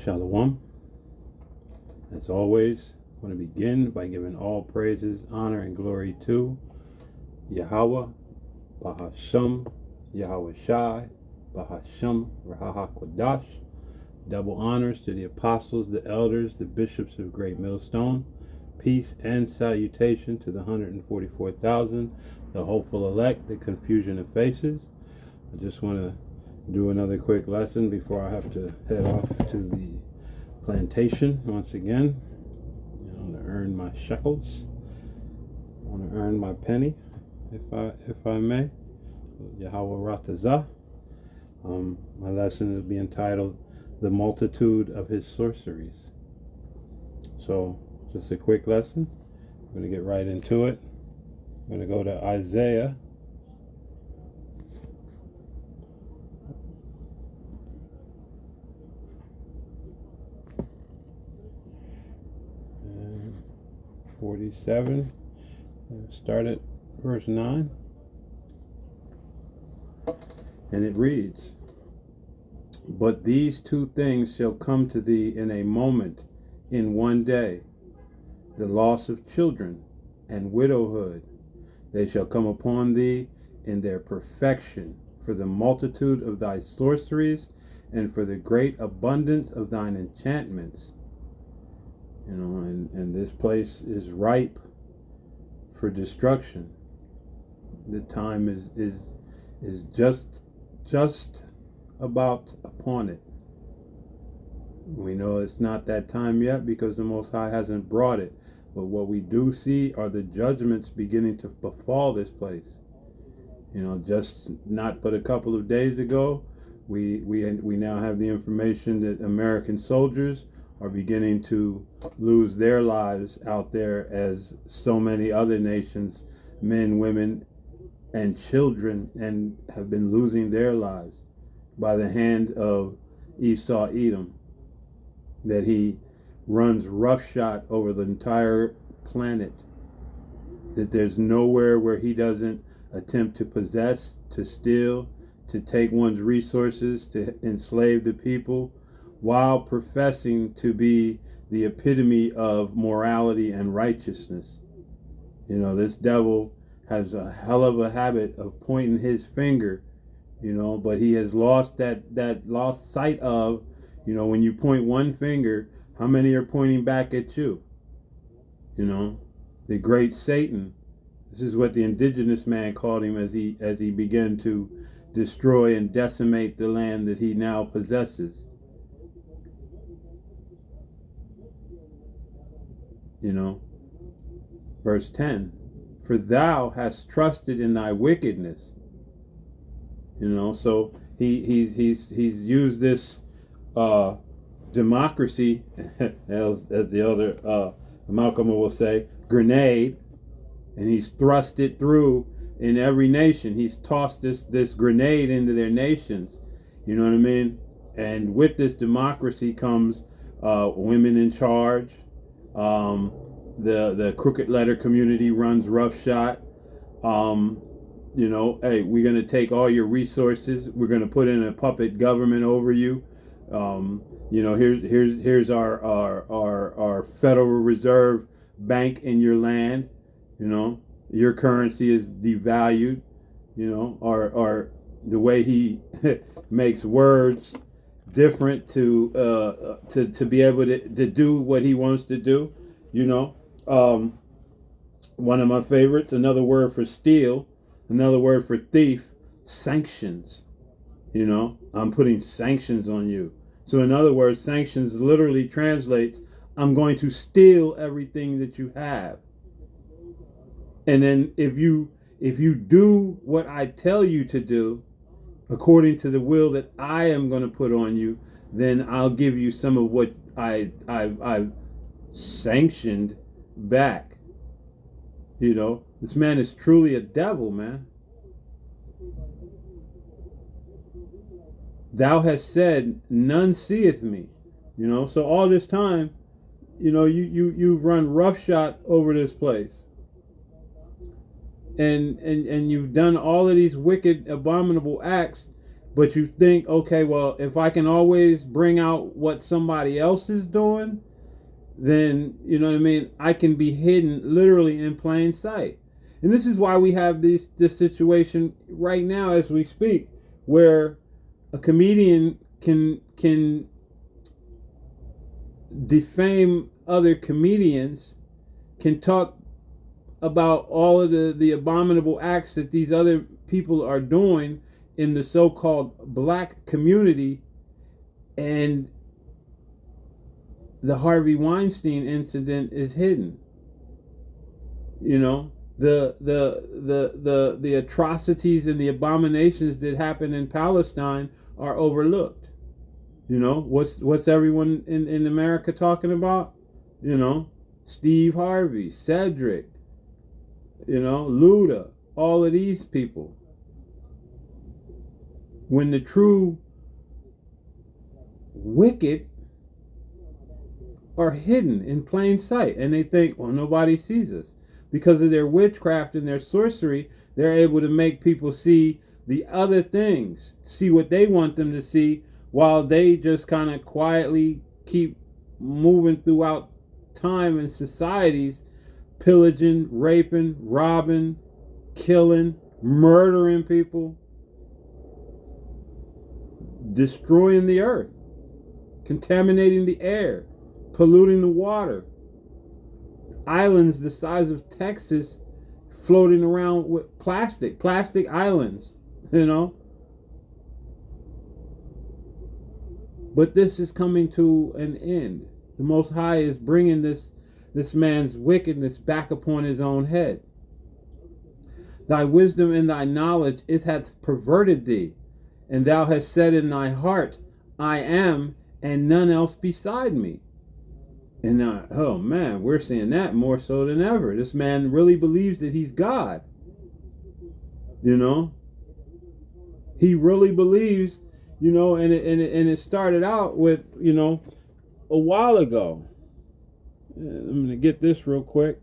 Shalom. As always, I want to begin by giving all praises, honor, and glory to Yahweh, Bahasham, Yahweh Shai, Bahasham, Rahahakwadash. Double honors to the apostles, the elders, the bishops of Great Millstone. Peace and salutation to the 144,000, the hopeful elect, the confusion of faces. I just want to do another quick lesson before I have to head off to the plantation once again. I want to earn my shekels. I want to earn my penny, if I may. Yahweh Ratazah. My lesson will be entitled "The Multitude of His Sorceries." So, just a quick lesson. I'm going to get right into it. I'm going to go to Isaiah. And 47. Start at verse 9. And it reads, "But these two things shall come to thee in a moment, in one day, the loss of children and widowhood. They shall come upon thee in their perfection, for the multitude of thy sorceries, and for the great abundance of thine enchantments." And this place is ripe for destruction. The time is just about upon it. We know it's not that time yet because the Most High hasn't brought it. But what we do see are the judgments beginning to befall this place. Just not but a couple of days ago, we now have the information that American soldiers are beginning to lose their lives out there, as so many other nations, men, women, and children, and have been losing their lives by the hand of Esau Edom, that he runs roughshod over the entire planet, that there's nowhere where he doesn't attempt to possess, to steal, to take one's resources, to enslave the people, while professing to be the epitome of morality and righteousness. This devil has a hell of a habit of pointing his finger, but he has lost lost sight of, when you point one finger, how many are pointing back at you? The great Satan. This is what the indigenous man called him as he began to destroy and decimate the land that he now possesses. Verse 10, "For thou hast trusted in thy wickedness." So he's used this democracy, as the elder Malcolm will say, grenade, and he's thrust it through in every nation. He's tossed this grenade into their nations. You know what I mean? And with this democracy comes women in charge. The crooked letter community runs roughshod. Hey, we're going to take all your resources. We're going to put in a puppet government over you. Here's our Federal Reserve Bank in your land. Your currency is devalued. Or the way he makes words different to be able to do what he wants to do. One of my favorites, another word for steal, another word for thief, sanctions. I'm putting sanctions on you. So in other words, sanctions literally translates, I'm going to steal everything that you have. And then if you do what I tell you to do, according to the will that I am going to put on you, then I'll give you some of what I've sanctioned back. This man is truly a devil, man. Thou hast said, none seeth me. So all this time, you've run roughshod over this place. And you've done all of these wicked, abominable acts But you think, okay, well, if I can always bring out what somebody else is doing, then, you know what I mean, I can be hidden literally in plain sight. And this is why we have this situation right now as we speak, where a comedian can defame other comedians, can talk about all of the abominable acts that these other people are doing in the so-called black community, and the Harvey Weinstein incident is hidden. You know, the atrocities and the abominations that happen in Palestine are overlooked. You know, what's everyone in America talking about? You know, Steve Harvey, Cedric, you know, Luda, all of these people. When the true wicked are hidden in plain sight, and they think, well, nobody sees us. Because of their witchcraft and their sorcery, they're able to make people see the other things, see what they want them to see, while they just kind of quietly keep moving throughout time and societies, pillaging, raping, robbing, killing, murdering people, destroying the earth, contaminating the air, polluting the water. Islands the size of Texas floating around with plastic islands, you know. But this is coming to an end. The Most High is bringing this man's wickedness back upon his own head. Thy wisdom and thy knowledge, it hath perverted thee, and thou hast said in thy heart, I am, and none else beside me. And oh man, we're seeing that more so than ever. This man really believes that he's God. You know, he really believes. You know, and it started out with, you know, a while ago. I'm gonna get this real quick.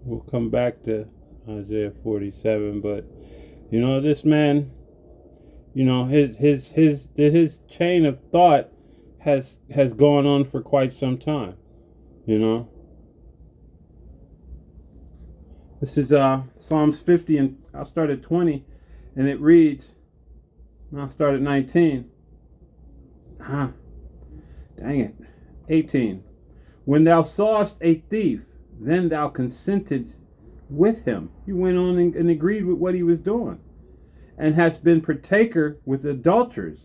We'll come back to Isaiah 47, but you know, this man, you know, his chain of thought has gone on for quite some time. You know, this is Psalms 50, and I'll start at 20, and it reads. I'll start at 19. Ah, dang it, 18. When thou sawest a thief, then thou consented with him. You went on and agreed with what he was doing, and hast been partaker with idolaters.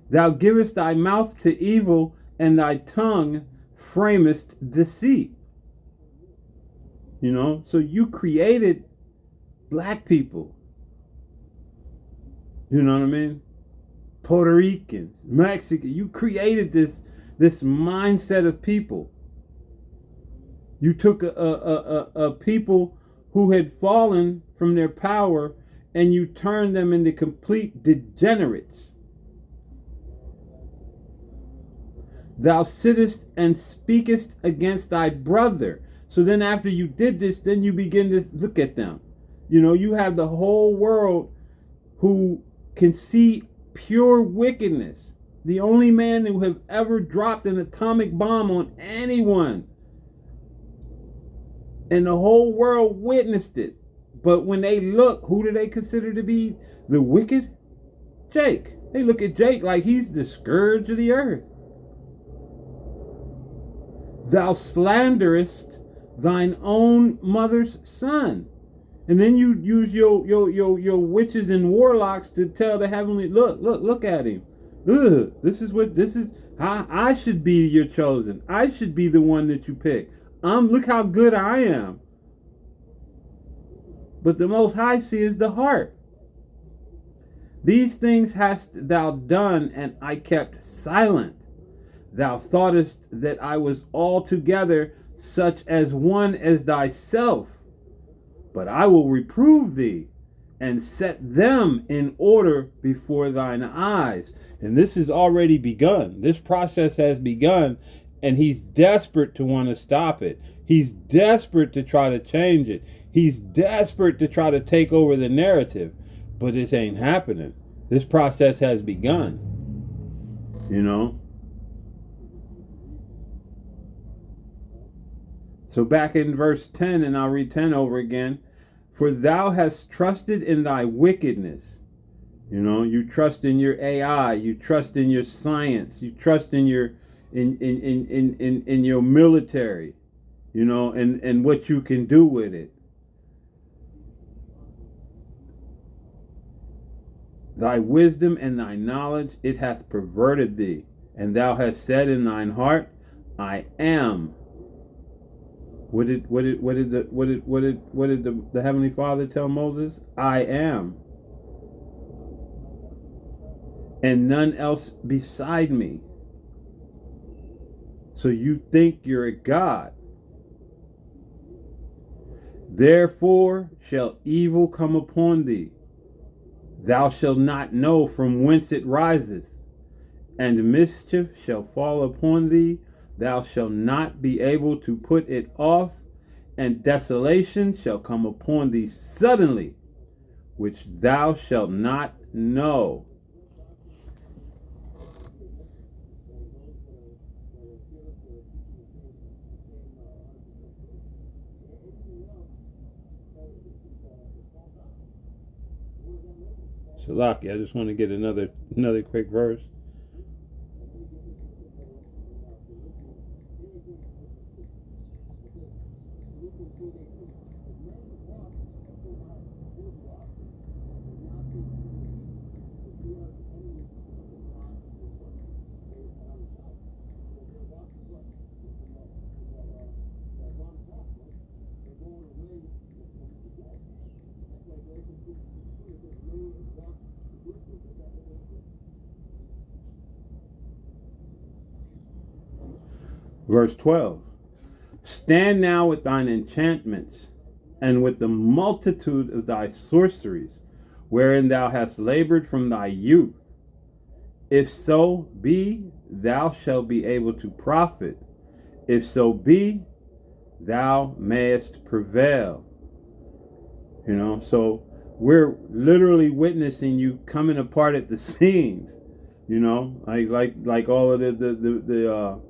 Thou givest thy mouth to evil, and thy tongue framest deceit. You know, so you created black people. You know what I mean? Puerto Ricans, Mexican. You created this mindset of people. You took a people who had fallen from their power, and you turned them into complete degenerates. Thou sittest and speakest against thy brother. So then after you did this, then you begin to look at them. You know, you have the whole world who can see pure wickedness. The only man who have ever dropped an atomic bomb on anyone. And the whole world witnessed it. But when they look, who do they consider to be the wicked? Jake. They look at Jake like he's the scourge of the earth. Thou slanderest thine own mother's son. And then you use your witches and warlocks to tell the heavenly, look at him. Ugh, this is I should be your chosen. I should be the one that you pick. Look how good I am. but the Most High sees the heart. These things hast thou done, and I kept silent. Thou thoughtest that I was altogether such as one as thyself. But I will reprove thee, and set them in order before thine eyes. And this has already begun. This process has begun, and he's desperate to want to stop it. He's desperate to try to change it. He's desperate to try to take over the narrative. But this ain't happening. This process has begun. You know? So back in verse 10, and I'll read 10 over again. For thou hast trusted in thy wickedness. You know, you trust in your AI, you trust in your science, you trust in your in your military, you know, and what you can do with it. Thy wisdom and thy knowledge, it hath perverted thee, and thou hast said in thine heart, I am. What did the Heavenly Father tell Moses? I am, and none else beside me. So you think you're a God. Therefore shall evil come upon thee. Thou shalt not know from whence it riseth, and mischief shall fall upon thee. Thou shalt not be able to put it off, and desolation shall come upon thee suddenly, which thou shalt not know. Shalaki, I just want to get another quick verse. Verse 12. Stand now with thine enchantments, and with the multitude of thy sorceries, wherein thou hast labored from thy youth. If so be, thou shalt be able to profit. If so be, thou mayest prevail. You know, so we're literally witnessing you coming apart at the seams. You know, like all of the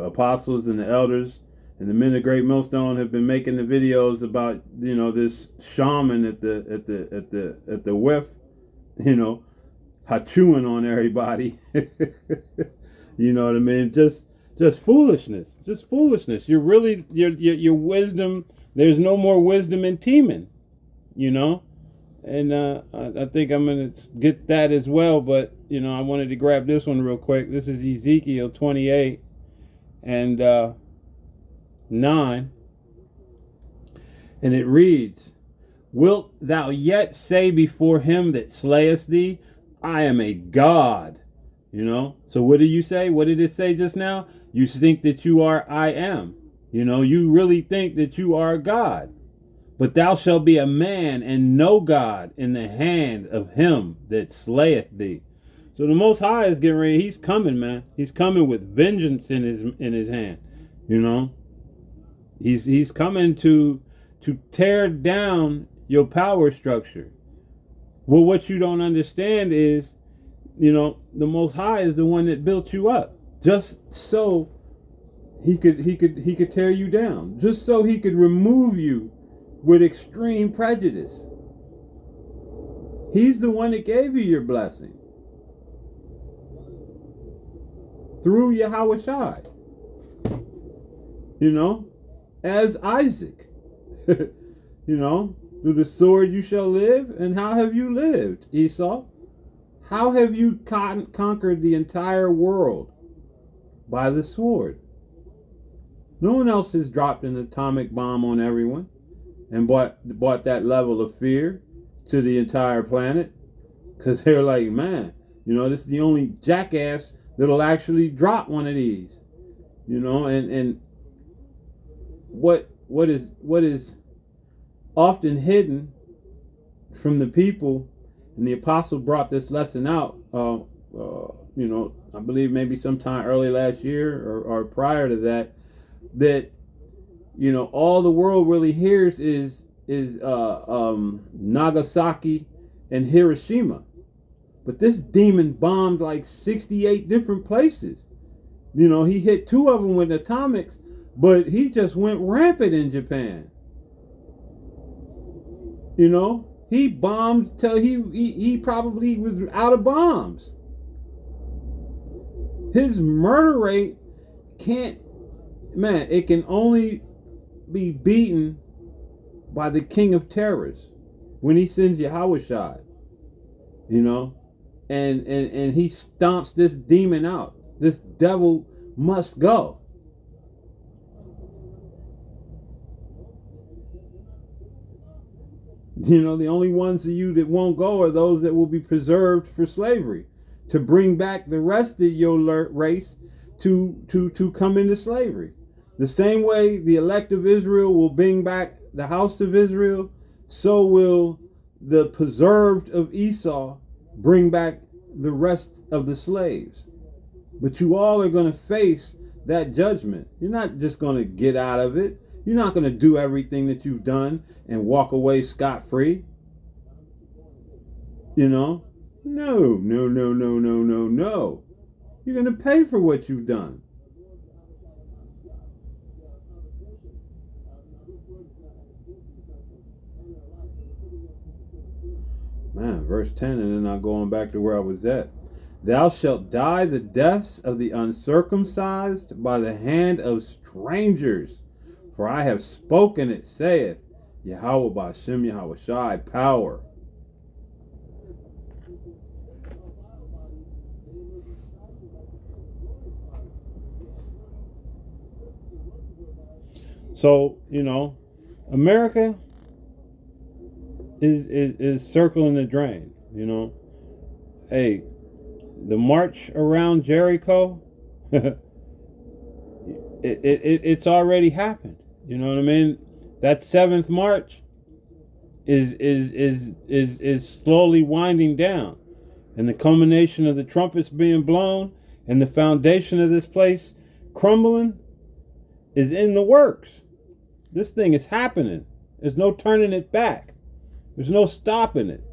apostles and the elders and the men of Great Millstone have been making the videos about, you know, this shaman at the whiff, you know, chewing on everybody. You know what I mean? Just foolishness. Just foolishness. You're really your wisdom. There's no more wisdom in teaming. You know. And I think I'm going to get that as well. But, you know, I wanted to grab this one real quick. This is Ezekiel 28 and 9. And it reads, Wilt thou yet say before him that slayeth thee, I am a God? You know? So what do you say? What did it say just now? You think that you are I am. You know, you really think that you are God. But thou shalt be a man and no God in the hand of him that slayeth thee. So the Most High is getting ready. He's coming, man. He's coming with vengeance in his hand. You know, he's coming to tear down your power structure. Well, what you don't understand is, you know, the Most High is the one that built you up, just so he could tear you down, just so he could remove you with extreme prejudice. He's the one that gave you your blessing through Yahweh Shai. You know, as Isaac. You know, through the sword you shall live. And how have you lived, Esau? How have you conquered the entire world? By the sword. No one else has dropped an atomic bomb on everyone. and brought that level of fear to the entire planet, because they're like, man, this is the only jackass that'll actually drop one of these, and what is often hidden from the people, and the apostle brought this lesson out. I believe maybe sometime early last year or prior to that, that all the world really hears is Nagasaki and Hiroshima, but this demon bombed like 68 different places. He hit two of them with atomics, but he just went rampant in Japan. He bombed till he probably was out of bombs. His murder rate can't, man, it can only be beaten by the king of terrors when he sends Yahushua, and he stomps this demon out. This devil must go. The only ones of you that won't go are those that will be preserved for slavery, to bring back the rest of your race to come into slavery. The same way the elect of Israel will bring back the house of Israel, so will the preserved of Esau bring back the rest of the slaves. But you all are going to face that judgment. You're not just going to get out of it. You're not going to do everything that you've done and walk away scot-free. No. No, no, no, no, no. You're going to pay for what you've done. Man, verse 10, and then I'm going back to where I was at. Thou shalt die the deaths of the uncircumcised by the hand of strangers. For I have spoken it, saith Yahweh Ba'ashem Yahweh Shai, power. So, America is circling the drain, Hey, the march around Jericho, it's already happened. You know what I mean? That seventh march is slowly winding down, and the culmination of the trumpets being blown and the foundation of this place crumbling is in the works. This thing is happening. There's no turning it back. There's no stopping it.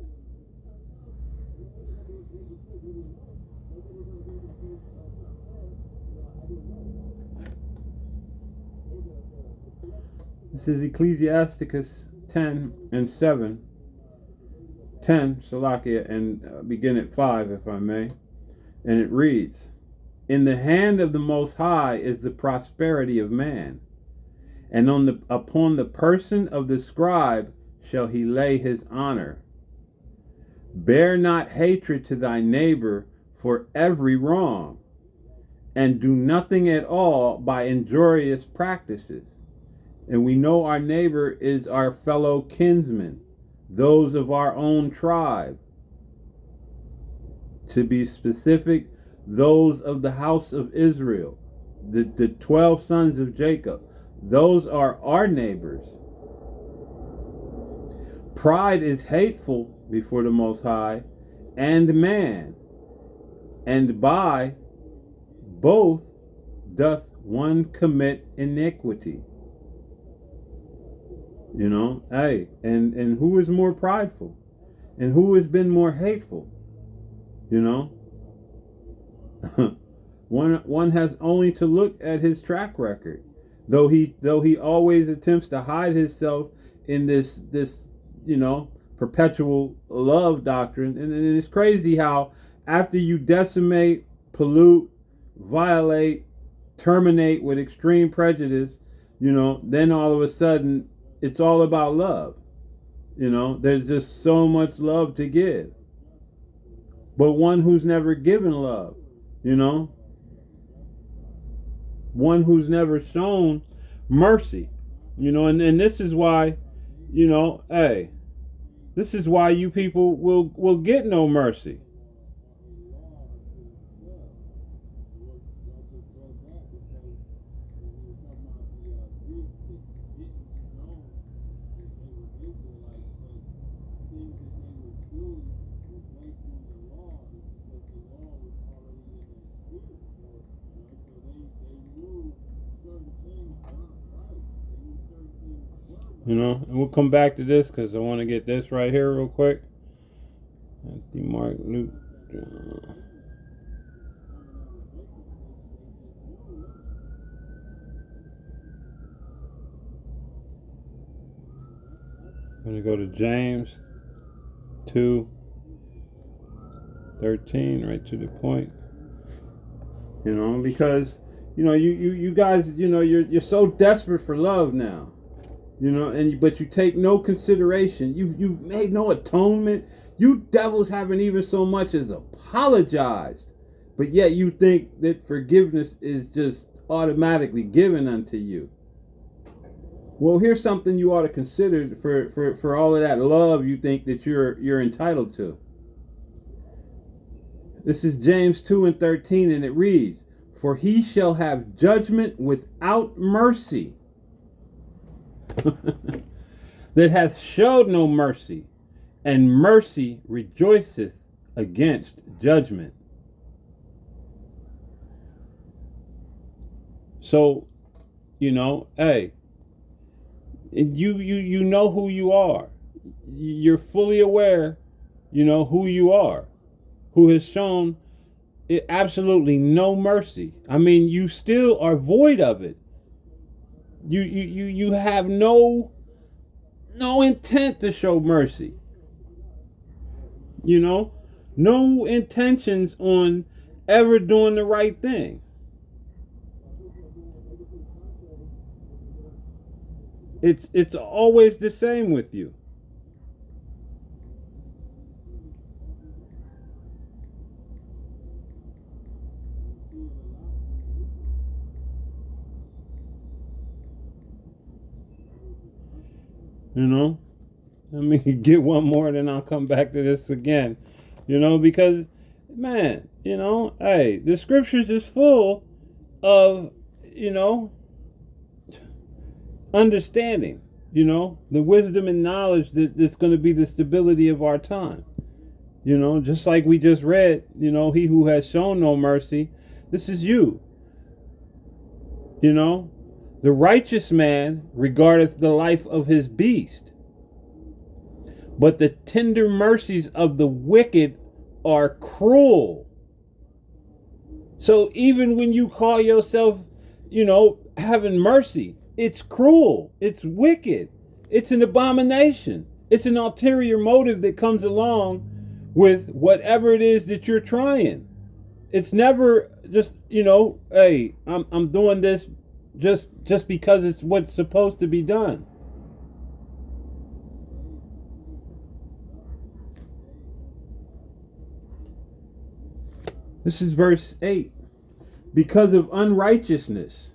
This is Ecclesiasticus 10 and 7. 10, Salakia, and begin at 5, if I may. And it reads, In the hand of the Most High is the prosperity of man, and upon the person of the scribe shall he lay his honor. Bear not hatred to thy neighbor for every wrong, and do nothing at all by injurious practices. And we know our neighbor is our fellow kinsmen, those of our own tribe. To be specific, those of the house of Israel, the 12 sons of Jacob. Those are our neighbors. Pride is hateful before the Most High and man, and by both doth one commit iniquity. Hey, and who is more prideful? And who has been more hateful? One has only to look at his track record. Though he always attempts to hide himself in this perpetual love doctrine. And it's crazy how after you decimate, pollute, violate, terminate with extreme prejudice, then all of a sudden it's all about love. There's just so much love to give. But one who's never given love, one who's never shown mercy, and this is why, Hey, this is why you people will get no mercy. And we'll come back to this because I want to get this right here real quick. Matthew, Mark, Luke. I'm going to go to James 2:13, right to the point. Because you guys, you're so desperate for love now. But you take no consideration. You've made no atonement. You devils haven't even so much as apologized. But yet you think that forgiveness is just automatically given unto you. Well, here's something you ought to consider for all of that love you think that you're entitled to. This is James 2:13, and it reads, "For he shall have judgment without mercy, that hath showed no mercy, and mercy rejoiceth against judgment." So, hey, you know who you are. You're fully aware, who you are, who has shown absolutely no mercy. I mean, you still are void of it. You have no intent to show mercy. No intentions on ever doing the right thing. It's always the same with you. Let me get one more, then I'll come back to this again. Because, man, hey, the scriptures is full of, understanding, the wisdom and knowledge that's going to be the stability of our time. Just like we just read, he who has shown no mercy, this is you. The righteous man regardeth the life of his beast, but the tender mercies of the wicked are cruel. So even when you call yourself, having mercy, it's cruel, it's wicked, it's an abomination, it's an ulterior motive that comes along with whatever it is that you're trying. It's never just, hey, I'm doing this just because it's what's supposed to be done. This is verse 8. Because of unrighteousness,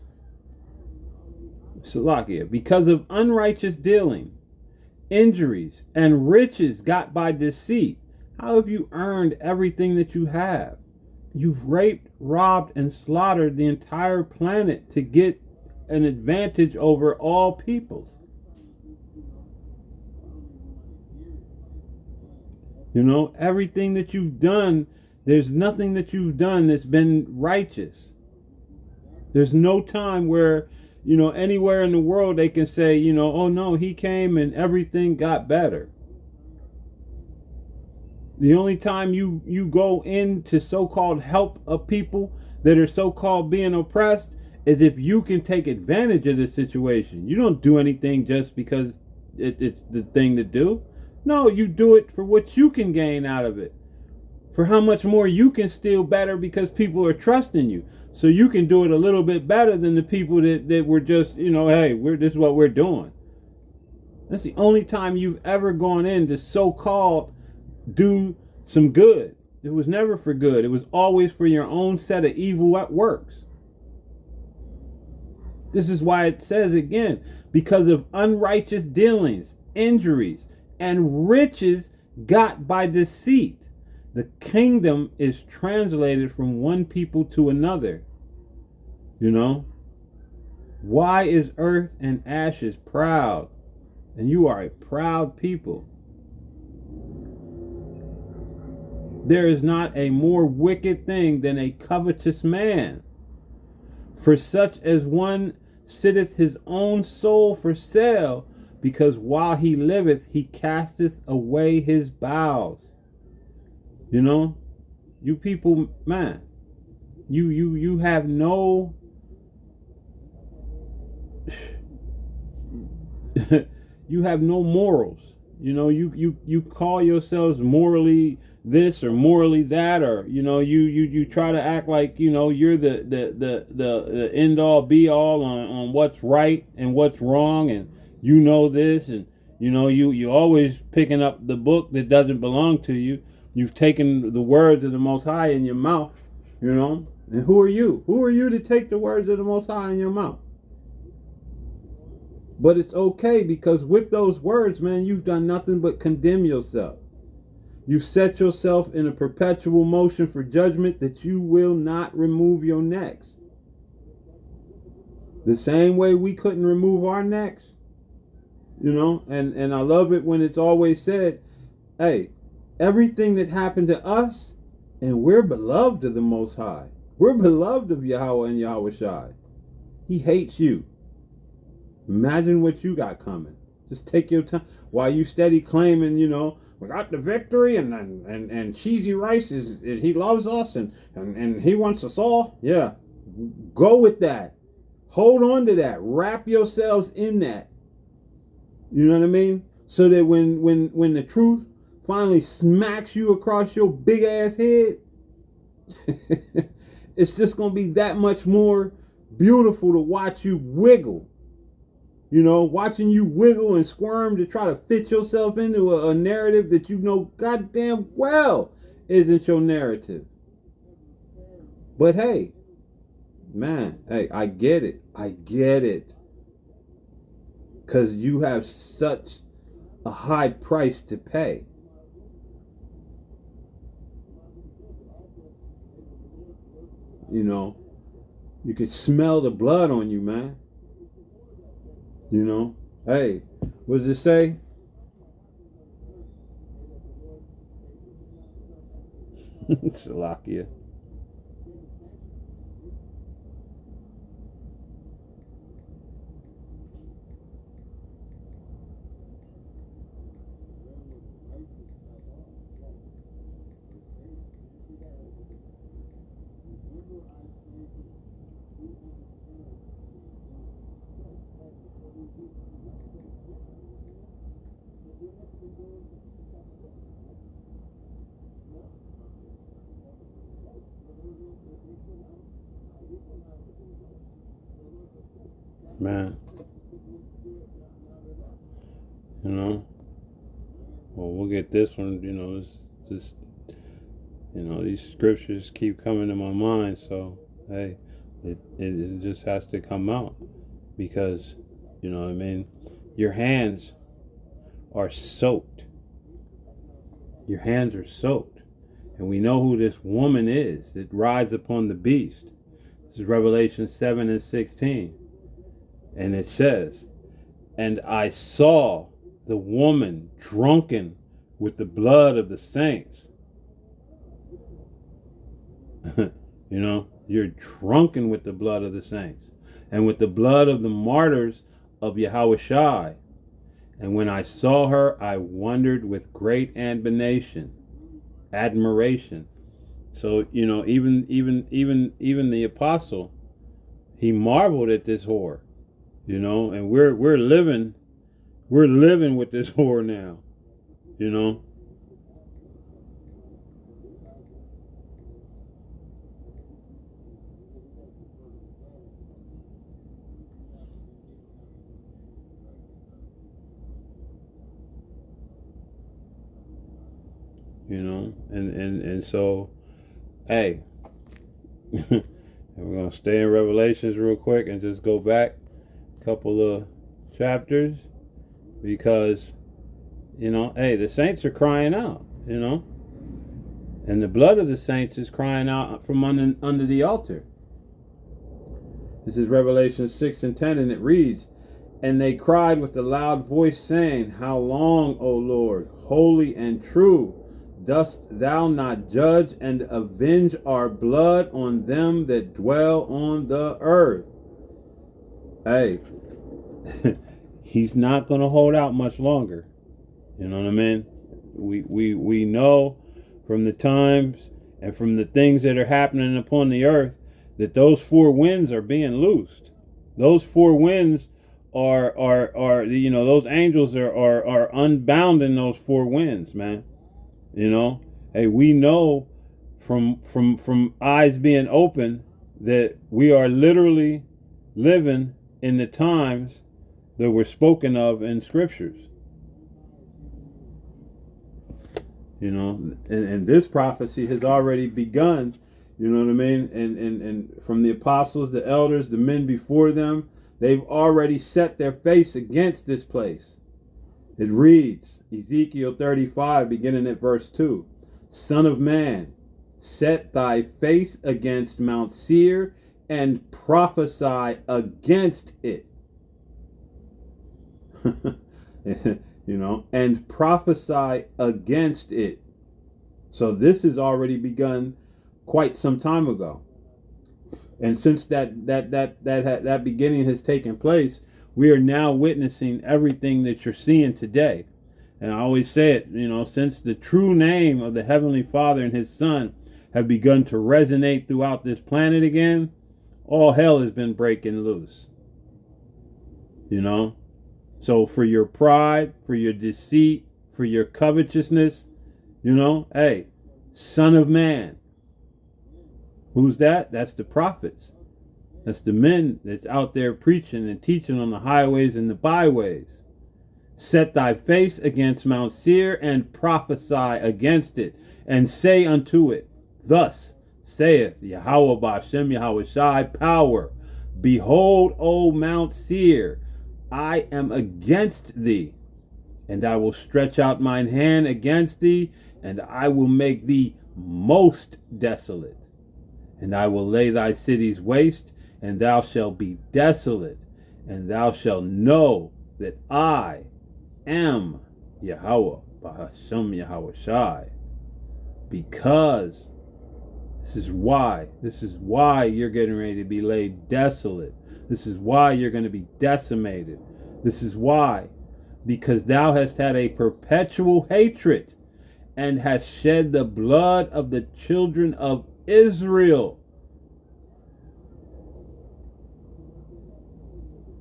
Salakia, because of unrighteous dealing, injuries, and riches got by deceit, how have you earned everything that you have? You've raped, robbed, and slaughtered the entire planet to get an advantage over all peoples. Everything that you've done, there's nothing that you've done that's been righteous. There's no time where, anywhere in the world they can say, oh no, he came and everything got better. The only time you go in to so-called help of people that are so-called being oppressed is if you can take advantage of the situation. You don't do anything just because it's the thing to do. No, you do it for what you can gain out of it. For how much more you can steal better because people are trusting you. So you can do it a little bit better than the people that were just, hey, this is what we're doing. That's the only time you've ever gone in to so-called do some good. It was never for good. It was always for your own set of evil works. This is why it says again, because of unrighteous dealings, injuries, and riches got by deceit. The kingdom is translated from one people to another. You know? Why is earth and ashes proud? And you are a proud people. There is not a more wicked thing than a covetous man. For such as one sitteth his own soul for sale, because while he liveth he casteth away his bowels. You know, you people, man, you have no you have no morals. You know, you call yourselves morally this or morally that, or you try to act like you're the end all be all on what's right and what's wrong, and this, and you always picking up the book that doesn't belong to you. You've taken the words of the Most High in your mouth, and who are you? Who are you to take the words of the Most High in your mouth? But it's okay, because with those words, man, you've done nothing but condemn yourself. You've set yourself in a perpetual motion for judgment that you will not remove your necks. The same way we couldn't remove our necks. And I love it when it's always said, hey, everything that happened to us, and we're beloved of the Most High. We're beloved of Yahweh and Yahweh Shai. He hates you. Imagine what you got coming. Just take your time while you steady claiming, we got the victory, and cheesy rice is he loves us, and he wants us all. Yeah, go with that. Hold on to that. Wrap yourselves in that. You know what I mean? So that when the truth finally smacks you across your big ass head, it's just gonna be that much more beautiful to watch you wiggle. Watching you wiggle and squirm to try to fit yourself into a narrative that goddamn well isn't your narrative. But hey, man, hey, I get it. I get it. Because you have such a high price to pay. You can smell the blood on you, man. Hey, what does it say? Salakia. Man, well, we'll get this one. It's just these scriptures keep coming to my mind, so hey, it just has to come out, because what I mean, your hands are soaked. Your hands are soaked, and we know who this woman is. It rides upon the beast. This is Revelation 7:16. And it says, and I saw the woman drunken with the blood of the saints. You're drunken with the blood of the saints, and with the blood of the martyrs of Yahweh Shai. And when I saw her, I wondered with great admiration. So even the apostle, he marveled at this whore. And we're living with this whore now. And so, hey, we're gonna stay in Revelations real quick and just go back a couple of chapters, because You know, hey, the saints are crying out, you know, and the blood of the saints is crying out from under the altar. This is Revelation 6 and 10, and it reads, "And they cried with a loud voice, saying, How long, O Lord, holy and true, dost thou not judge and avenge our blood on them that dwell on the earth?" Hey, he's not going to hold out much longer. You know what I mean? We know from the times and from the things that are happening upon the earth that those four winds are being loosed. Those four winds are you know, those angels are unbound in those four winds, man. You know, hey, we know from eyes being open that we are literally living in the times that were spoken of in scriptures. You know, and this prophecy has already begun. You know what I mean? And from the apostles, the elders, the men before them, they've already set their face against this place. It reads, Ezekiel 35, beginning at verse 2, "Son of man, set thy face against Mount Seir and prophesy against it." You know, and prophesy against it. So this has already begun quite some time ago. And since that beginning has taken place, we are now witnessing everything that you're seeing today. And I always say it, you know, since the true name of the Heavenly Father and His Son have begun to resonate throughout this planet again, all hell has been breaking loose. You know? So for your pride, for your deceit, for your covetousness, you know, hey, son of man. Who's that? That's the prophets. That's the men that's out there preaching and teaching on the highways and the byways. Set thy face against Mount Seir and prophesy against it, and say unto it, Thus saith Yahweh Ba'ashem Yahweh Shai power. Behold, O Mount Seir, I am against thee, and I will stretch out mine hand against thee, and I will make thee most desolate. And I will lay thy cities waste, and thou shalt be desolate, and thou shalt know that I am Yahweh Ba'ashem Yahweh Shai. Because this is why you're getting ready to be laid desolate. This is why you're going to be decimated. This is why. Because thou hast had a perpetual hatred and hast shed the blood of the children of Israel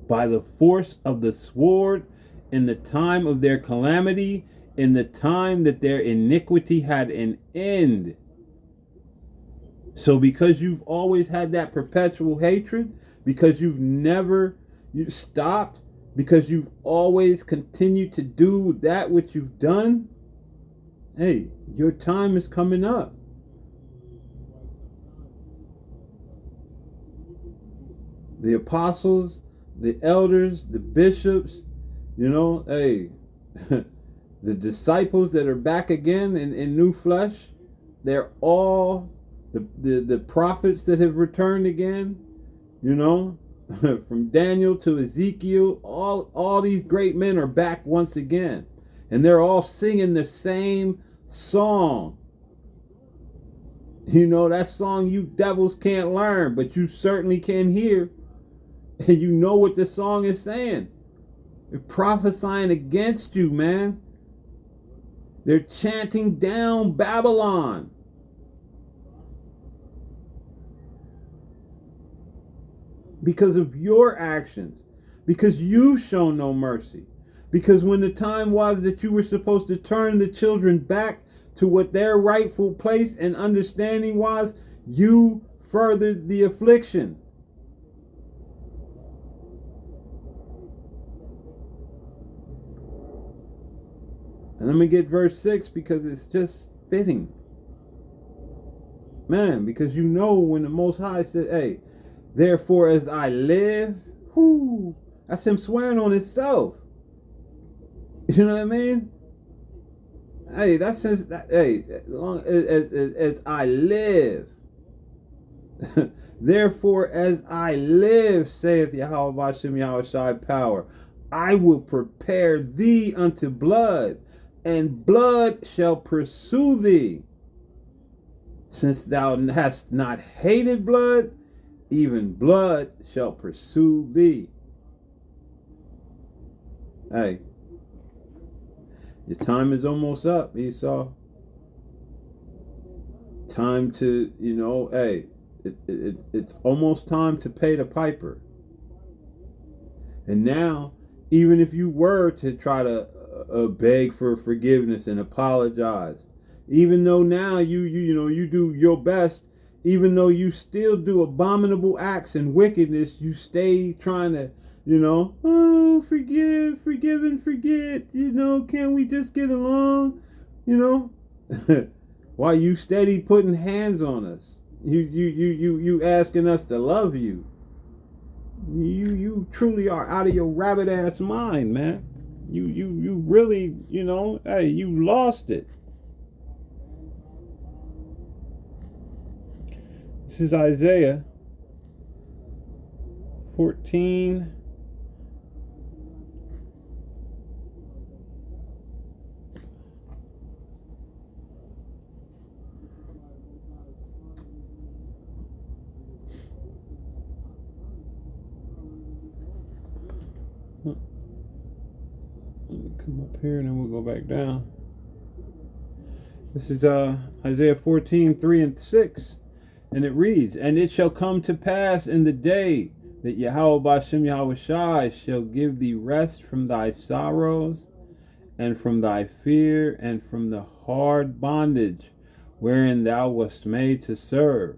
by the force of the sword in the time of their calamity, in the time that their iniquity had an end. So because you've always had that perpetual hatred, because you've never stopped, because you've always continued to do that which you've done, hey, your time is coming up. The apostles, the elders, the bishops, you know, hey, the disciples that are back again in new flesh, they're all the prophets that have returned again, you know, from Daniel to Ezekiel, all these great men are back once again, and they're all singing the same song. You know, that song you devils can't learn, but you certainly can hear, and you know what the song is saying. They're prophesying against you, man. They're chanting down Babylon. Because of your actions, because you've shown no mercy, because when the time was that you were supposed to turn the children back to what their rightful place and understanding was, you furthered the affliction. And let me get verse 6 because it's just fitting. Man, because you know when the Most High said, hey, therefore as I live, that's him swearing on himself. You know what I mean? Hey, that says that. Hey, as long as I live, therefore, as I live, saith Yahweh Bashem Yahweh Shai power, I will prepare thee unto blood, and blood shall pursue thee. Since thou hast not hated blood, even blood shall pursue thee. Hey, your time is almost up, Esau. Time to, hey, it's almost time to pay the piper. And now, even if you were to try to beg for forgiveness and apologize, even though now you do your best, even though you still do abominable acts and wickedness, you stay trying to, oh, forgive and forget. Can't we just get along? You know, while you steady putting hands on us, you asking us to love you. You truly are out of your rabbit ass mind, man. You really, hey, you lost it. This is Isaiah 14. Come up here and then we'll go back down. This is Isaiah 14:3-6, and it reads, "And it shall come to pass in the day that Yahweh Bashem Yahweh Shai shall give thee rest from thy sorrows, and from thy fear, and from the hard bondage wherein thou wast made to serve,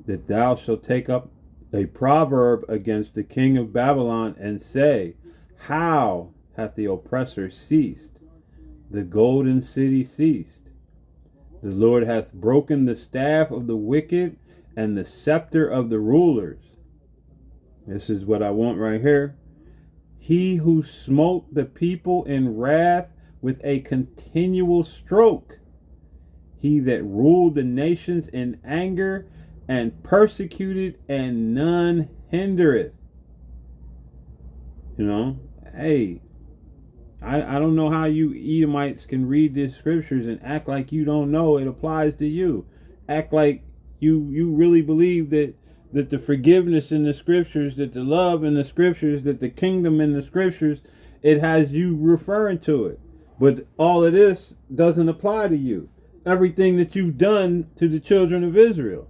that thou shalt take up a proverb against the king of Babylon, and say, How hath the oppressor ceased? The golden city ceased. The Lord hath broken the staff of the wicked and the scepter of the rulers." This is what I want right here. "He who smote the people in wrath with a continual stroke, he that ruled the nations in anger, and persecuted, and none hindereth." Hey, I don't know how you Edomites can read these scriptures and act like you don't know it applies to you. Act like you really believe that the forgiveness in the scriptures, that the love in the scriptures, that the kingdom in the scriptures, it has you referring to it. But all of this doesn't apply to you. Everything that you've done to the children of Israel.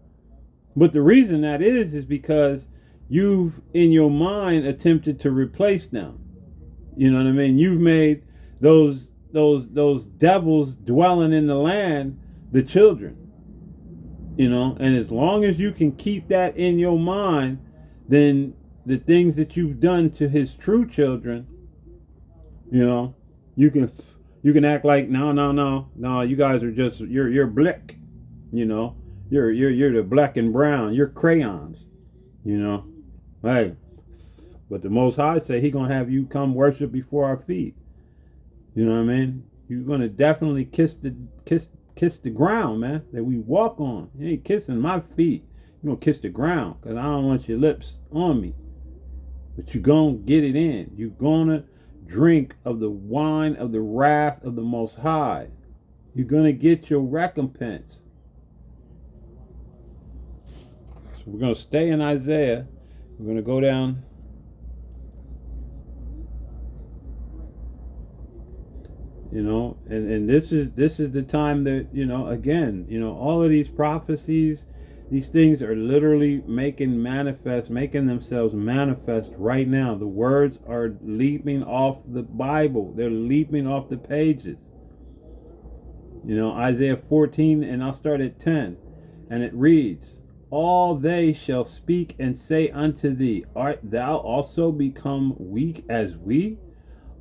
But the reason that is because you've in your mind attempted to replace them. You know what I mean? You've made those devils dwelling in the land the children. And as long as you can keep that in your mind, then the things that you've done to his true children, you can act like no, you guys are just you're black, you're the black and brown, you're crayons, hey. But the Most High say he gonna have you come worship before our feet. You know what I mean? You're gonna definitely kiss the ground, man, that we walk on. You ain't kissing my feet. You're gonna kiss the ground, because I don't want your lips on me. But you're gonna get it in. You're gonna drink of the wine of the wrath of the Most High. You're gonna get your recompense. So we're gonna stay in Isaiah. We're gonna go down. And this is the time that, again, all of these prophecies, these things are literally making themselves manifest right now. The words are leaping off the Bible. They're leaping off the pages. Isaiah 14, and I'll start at 10, and it reads, "All they shall speak and say unto thee, Art thou also become weak as we?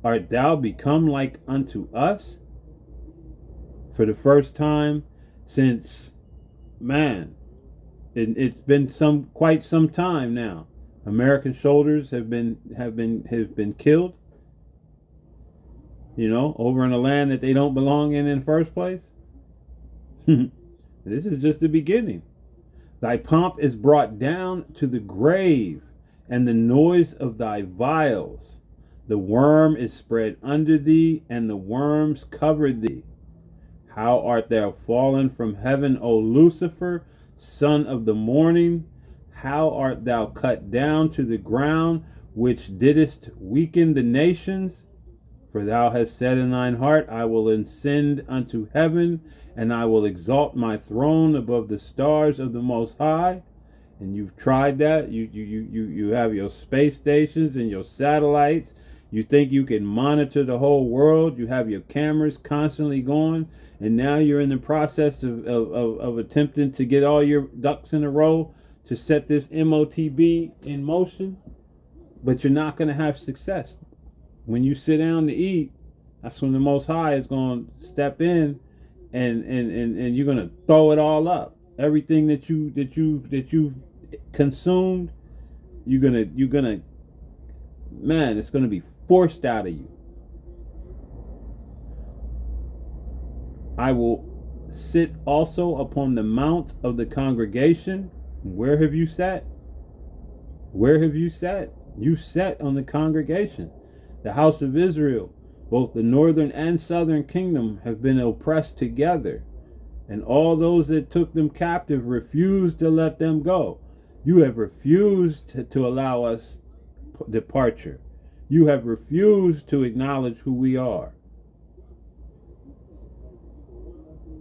Art thou become like unto us?" For the first time since, man, it's been quite some time now, American soldiers have been killed. over in a land that they don't belong in the first place. This is just the beginning. Thy pomp is brought down to the grave, and the noise of thy vials. The worm is spread under thee, and the worms cover thee. How art thou fallen from heaven, O Lucifer, son of the morning? How art thou cut down to the ground, which didst weaken the nations? For thou hast said in thine heart, I will ascend unto heaven, and I will exalt my throne above the stars of the Most High. And you've tried that. You have your space stations and your satellites. You think you can monitor the whole world. You have your cameras constantly going. And now you're in the process of attempting to get all your ducks in a row to set this MOTB in motion. But you're not going to have success. When you sit down to eat, that's when the Most High is going to step in, and you're going to throw it all up. Everything that you consumed, you're gonna man, it's gonna be forced out of you. I will sit also upon the mount of the congregation. Where have you sat? Where have you sat? You sat on the congregation. The house of Israel, both the northern and southern kingdom, have been oppressed together, and all those that took them captive refused to let them go. You have refused to allow us departure. You have refused to acknowledge who we are.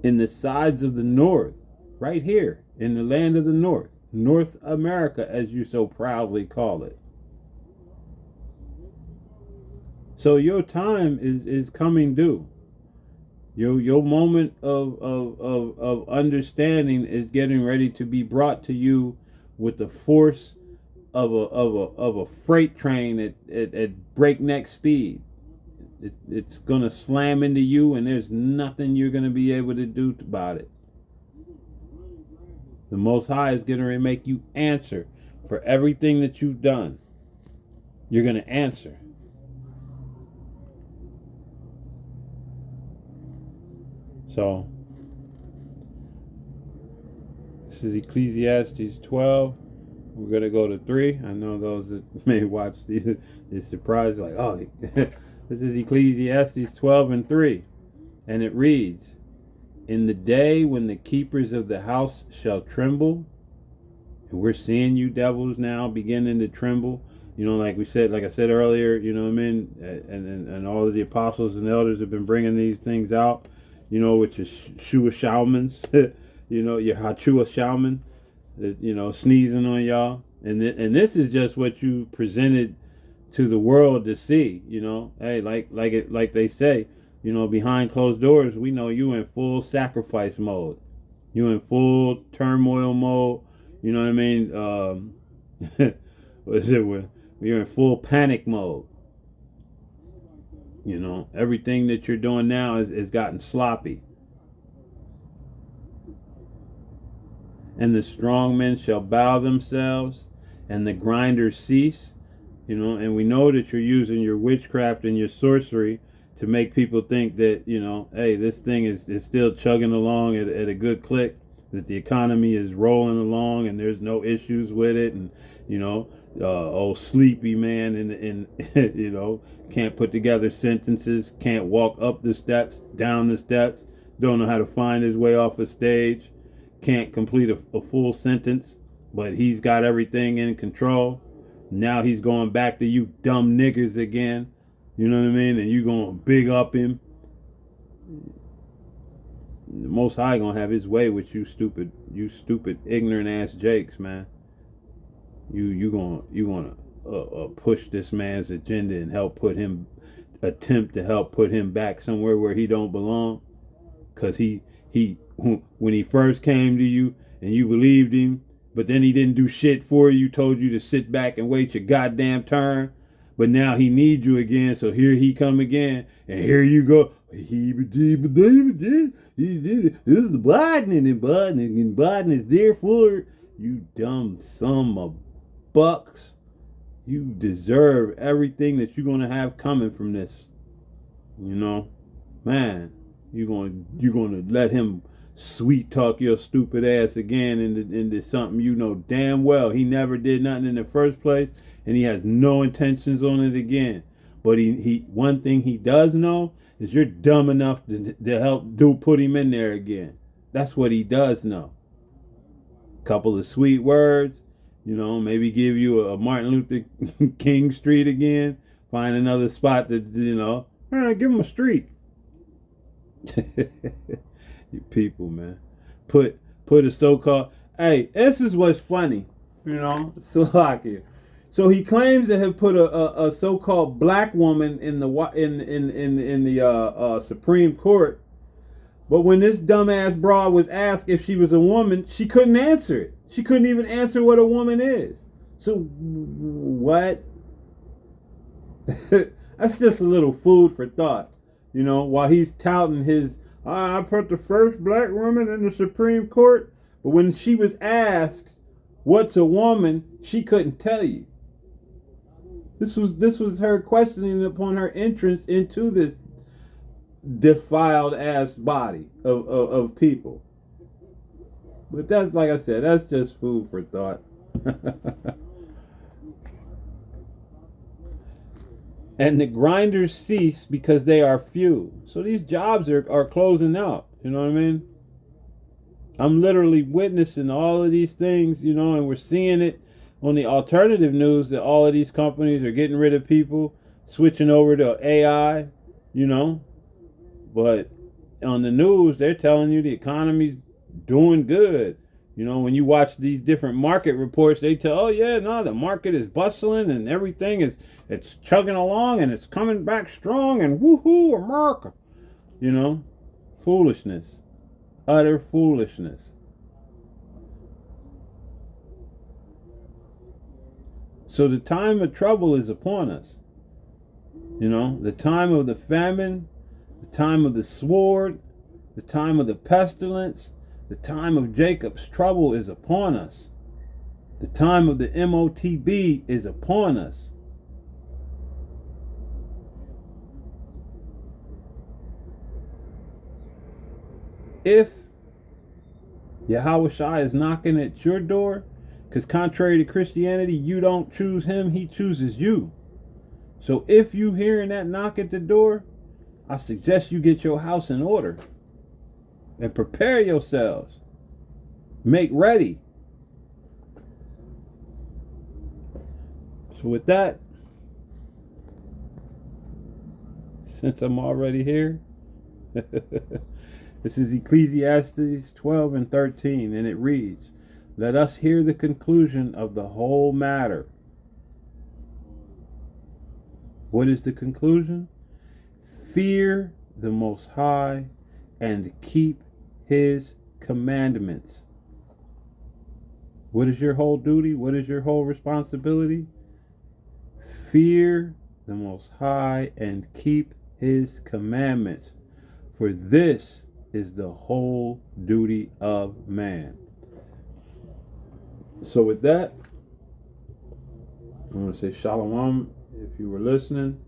In the sides of the north, right here, in the land of the north, North America, as you so proudly call it. So your time is coming due. Your moment of understanding is getting ready to be brought to you with the force of a freight train at breakneck speed. It's gonna slam into you, and there's nothing you're gonna be able to do about it. The Most High is gonna make you answer for everything that you've done. You're gonna answer. So this is Ecclesiastes 12. We're going to go to 3. I know those that may watch these is surprised, like, oh, this is Ecclesiastes 12 and 3. And it reads, in the day when the keepers of the house shall tremble, and we're seeing you devils now beginning to tremble, like I said earlier, what I mean, and all of the apostles and elders have been bringing these things out, which is Shua Shalmans, your Hachua Shalman, sneezing on y'all, and this is just what you presented to the world to see. Hey, like they say, behind closed doors, we know you in full sacrifice mode, you in full turmoil mode. You know what I mean? What is it? You're in full panic mode. Everything that you're doing now is gotten sloppy. And the strong men shall bow themselves, and the grinders cease. And we know that you're using your witchcraft and your sorcery to make people think that, hey, this thing is still chugging along at a good click, that the economy is rolling along and there's no issues with it, and old sleepy man and can't put together sentences, can't walk up the steps, down the steps, don't know how to find his way off a stage, can't complete a full sentence, but he's got everything in control. Now he's going back to you dumb niggers again. You know what I mean? And you going to big up him. The Most High gonna have his way with you stupid ignorant ass jakes, man. You gonna push this man's agenda and attempt to help put him back somewhere where he don't belong. Cause he when he first came to you and you believed him, but then he didn't do shit for you, told you to sit back and wait your goddamn turn. But now he needs you again, so here he come again, and here you go. This is Biden, and Biden is there for you, dumb son of bucks. You deserve everything that you're gonna have coming from this. You know, man, you gonna let him sweet talk your stupid ass again into something you know damn well he never did nothing in the first place, and he has no intentions on it again. But he one thing he does know is you're dumb enough to help put him in there again. That's what he does know. Couple of sweet words, maybe give you a Martin Luther King Street again. Find another spot that give him a street. You people, man. Put a so-called. Hey, this is what's funny, Slovakia. So he claims to have put a so-called black woman in the Supreme Court. But when this dumbass broad was asked if she was a woman, she couldn't answer it. She couldn't even answer what a woman is. So what? That's just a little food for thought. While he's touting his, I put the first black woman in the Supreme Court. But when she was asked, what's a woman, she couldn't tell you. This was her questioning upon her entrance into this defiled ass body of people. But that's, like I said, that's just food for thought. And the grinders cease because they are few. So these jobs are closing out. You know what I mean? I'm literally witnessing all of these things, and we're seeing it on the alternative news that all of these companies are getting rid of people, switching over to AI, But on the news, they're telling you the economy's doing good. When you watch these different market reports, they tell, oh yeah, no, the market is bustling and everything it's chugging along and it's coming back strong and woohoo, America. Foolishness, utter foolishness. So the time of trouble is upon us. The time of the famine, the time of the sword, the time of the pestilence, the time of Jacob's trouble is upon us. The time of the MOTB is upon us. If Yahushua is knocking at your door, because contrary to Christianity, you don't choose him, he chooses you. So if you hearing that knock at the door, I suggest you get your house in order and prepare yourselves. Make ready. So with that, since I'm already here, this is Ecclesiastes 12 and 13, and it reads, let us hear the conclusion of the whole matter. What is the conclusion? Fear the Most High and keep his commandments. What is your whole duty? What is your whole responsibility? Fear the Most High and keep his commandments, for this is the whole duty of man. So with that, I'm going to say Shalom if you were listening.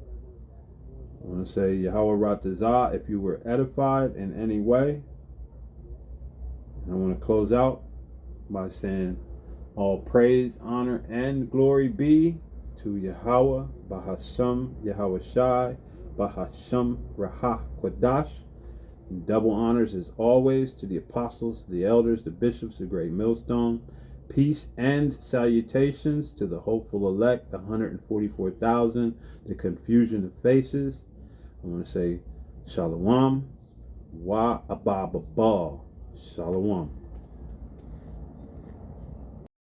I'm going to say Yahweh Ratazah if you were edified in any way. And I want to close out by saying all praise, honor, and glory be to Yahweh, Bahasham, Yahweh Shai, Bahasham, Rahah, Quadash. Double honors as always to the apostles, the elders, the bishops, the great millstone. Peace and salutations to the hopeful elect, the 144,000, the confusion of faces. I'm going to say Shalom, Wa Abba Shalom.